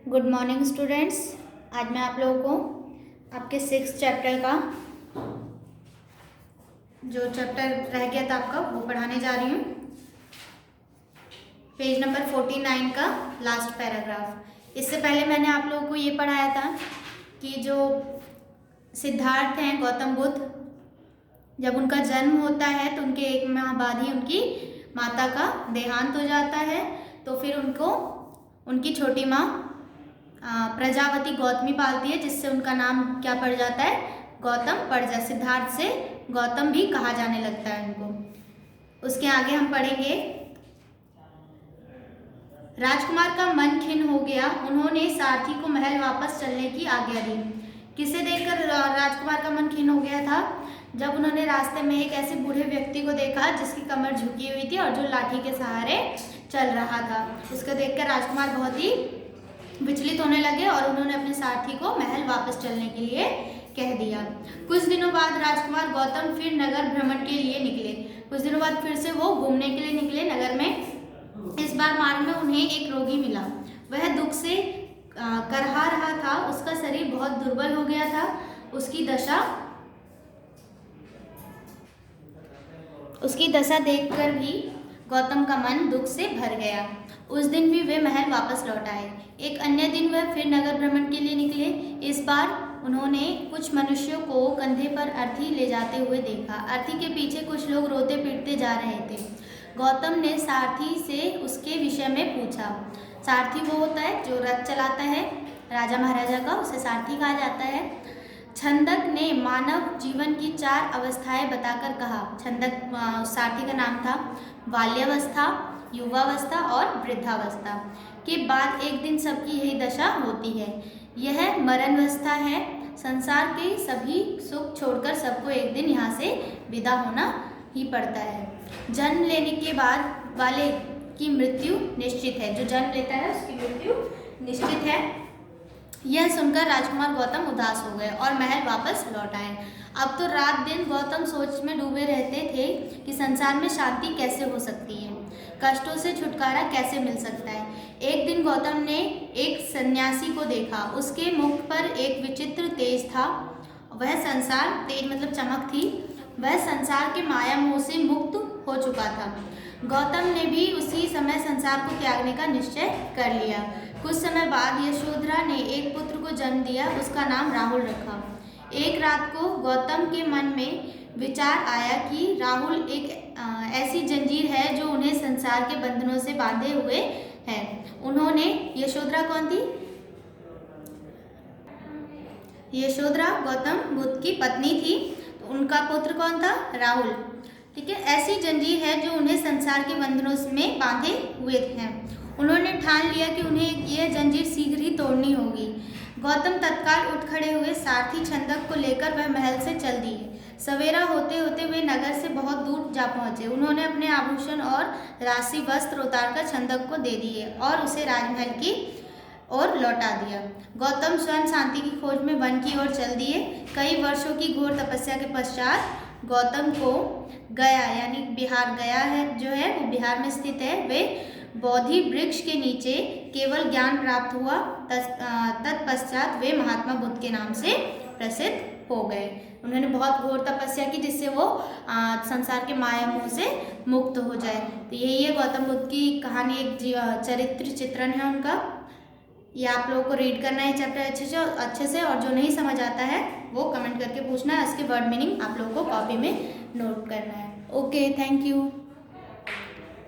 Good morning students. आज मैं आप लोगों को आपके 6th चैप्टर का जो चैप्टर रह गया था आपका वो पढ़ाने जा रही हूँ। पेज नंबर 49 का लास्ट पैराग्राफ। इससे पहले मैंने आप लोगों को ये पढ़ाया था कि जो सिद्धार्थ हैं गौतम बुद्ध, जब उनका जन्म होता है तो उनके 1 माह बाद ही उनकी माता का देहांत हो जाता है। तो फिर उनको उनकी छोटी माँ प्रजावती गौतमी पालती है, जिससे उनका नाम क्या पड़ जाता है, गौतम पड़ जाता है। सिद्धार्थ से गौतम भी कहा जाने लगता है उनको। उसके आगे हम पढ़ेंगे। राजकुमार का मन खिन्न हो गया। उन्होंने सारथी को महल वापस चलने की आज्ञा दी। किसे देखकर राजकुमार का मन खिन्न हो गया था? जब उन्होंने रास्ते में एक ऐसे बूढ़े व्यक्ति को देखा जिसकी कमर झुकी हुई थी और जो लाठी के सहारे चल रहा था। उसको देखकर राजकुमार बहुत ही विचलित होने लगे और उन्होंने अपने सारथी को महल वापस चलने के लिए कह दिया। कुछ दिनों बाद राजकुमार गौतम फिर नगर भ्रमण के लिए निकले। कुछ दिनों बाद फिर से वो घूमने के लिए निकले नगर में। इस बार मार्ग में उन्हें एक रोगी मिला। वह दुख से करहा रहा था। उसका शरीर बहुत दुर्बल हो गया था। उसकी दशा देखकर भी गौतम का मन दुख से भर गया। उस दिन भी वे महल वापस लौट आए। एक अन्य दिन वह फिर नगर भ्रमण के लिए निकले। इस बार उन्होंने कुछ मनुष्यों को कंधे पर अर्थी ले जाते हुए देखा। अर्थी के पीछे कुछ लोग रोते पीटते जा रहे थे। गौतम ने सारथी से उसके विषय में पूछा। सारथी वो होता है जो रथ चलाता है, राजा महाराजा का, उसे सारथी कहा जाता है। छंदक ने मानव जीवन की 4 अवस्थाएं बताकर कहा। छंदक सारथी का नाम था। बाल्यावस्था, युवावस्था और वृद्धावस्था के बाद एक दिन सबकी यही दशा होती है। यह मरणावस्था है। संसार के सभी सुख छोड़कर सबको एक दिन यहाँ से विदा होना ही पड़ता है। जन्म लेने के बाद वाले की मृत्यु निश्चित है। जो जन्म लेता है उसकी मृत्यु निश्चित है। यह सुनकर राजकुमार गौतम उदास हो गए और महल वापस लौट आए। अब तो रात दिन गौतम सोच में डूबे रहते थे कि संसार में शांति कैसे हो सकती है, कष्टों से छुटकारा कैसे मिल सकता है। एक दिन गौतम ने एक सन्यासी को देखा। उसके मुख पर एक विचित्र तेज था। वह संसार, तेज मतलब चमक थी, वह संसार के माया मोह से मुक्त हो चुका था। गौतम ने भी उसी समय संसार को त्यागने का निश्चय कर लिया। कुछ समय बाद यशोधरा ने एक पुत्र को जन्म दिया। उसका नाम राहुल रखा। एक रात को गौतम के मन में विचार आया कि राहुल एक ऐसी जंजीर है जो उन्हें संसार के बंधनों से बांधे हुए है। उन्होंने, यशोधरा कौन थी? यशोधरा गौतम बुद्ध की पत्नी थी। तो उनका पुत्र कौन था? राहुल। ठीक है, ऐसी जंजीर है जो उन्हें संसार के बंधनों में बांधे हुए हैं। उन्होंने ठान लिया कि उन्हें यह जंजीर शीघ्र ही तोड़नी होगी। गौतम तत्काल उठ खड़े हुए। सारथी छंदक को लेकर वह महल से चल दिए। सवेरा होते होते वे नगर से बहुत दूर जा पहुंचे। उन्होंने अपने आभूषण और राशि वस्त्र उतारकर छंदक को दे दिए और उसे राजमहल की ओर लौटा दिया। गौतम स्वयं शांति की खोज में वन की ओर चल दिए। कई वर्षों की घोर तपस्या के पश्चात गौतम को गया, यानी बिहार गया है जो है वो बिहार में स्थित है, वे बोधि वृक्ष के नीचे केवल ज्ञान प्राप्त हुआ। तत्पश्चात वे महात्मा बुद्ध के नाम से प्रसिद्ध हो गए। उन्होंने बहुत घोर तपस्या की जिससे वो संसार के माया मोह से मुक्त हो जाए। तो यही है गौतम बुद्ध की कहानी, एक चरित्र चित्रण है उनका। ये आप लोगों को रीड करना है चैप्टर अच्छे से और जो नहीं समझ आता है वो कमेंट करके पूछना है। इसके वर्ड मीनिंग आप लोगों को कॉपी में नोट करना है। Okay, thank you.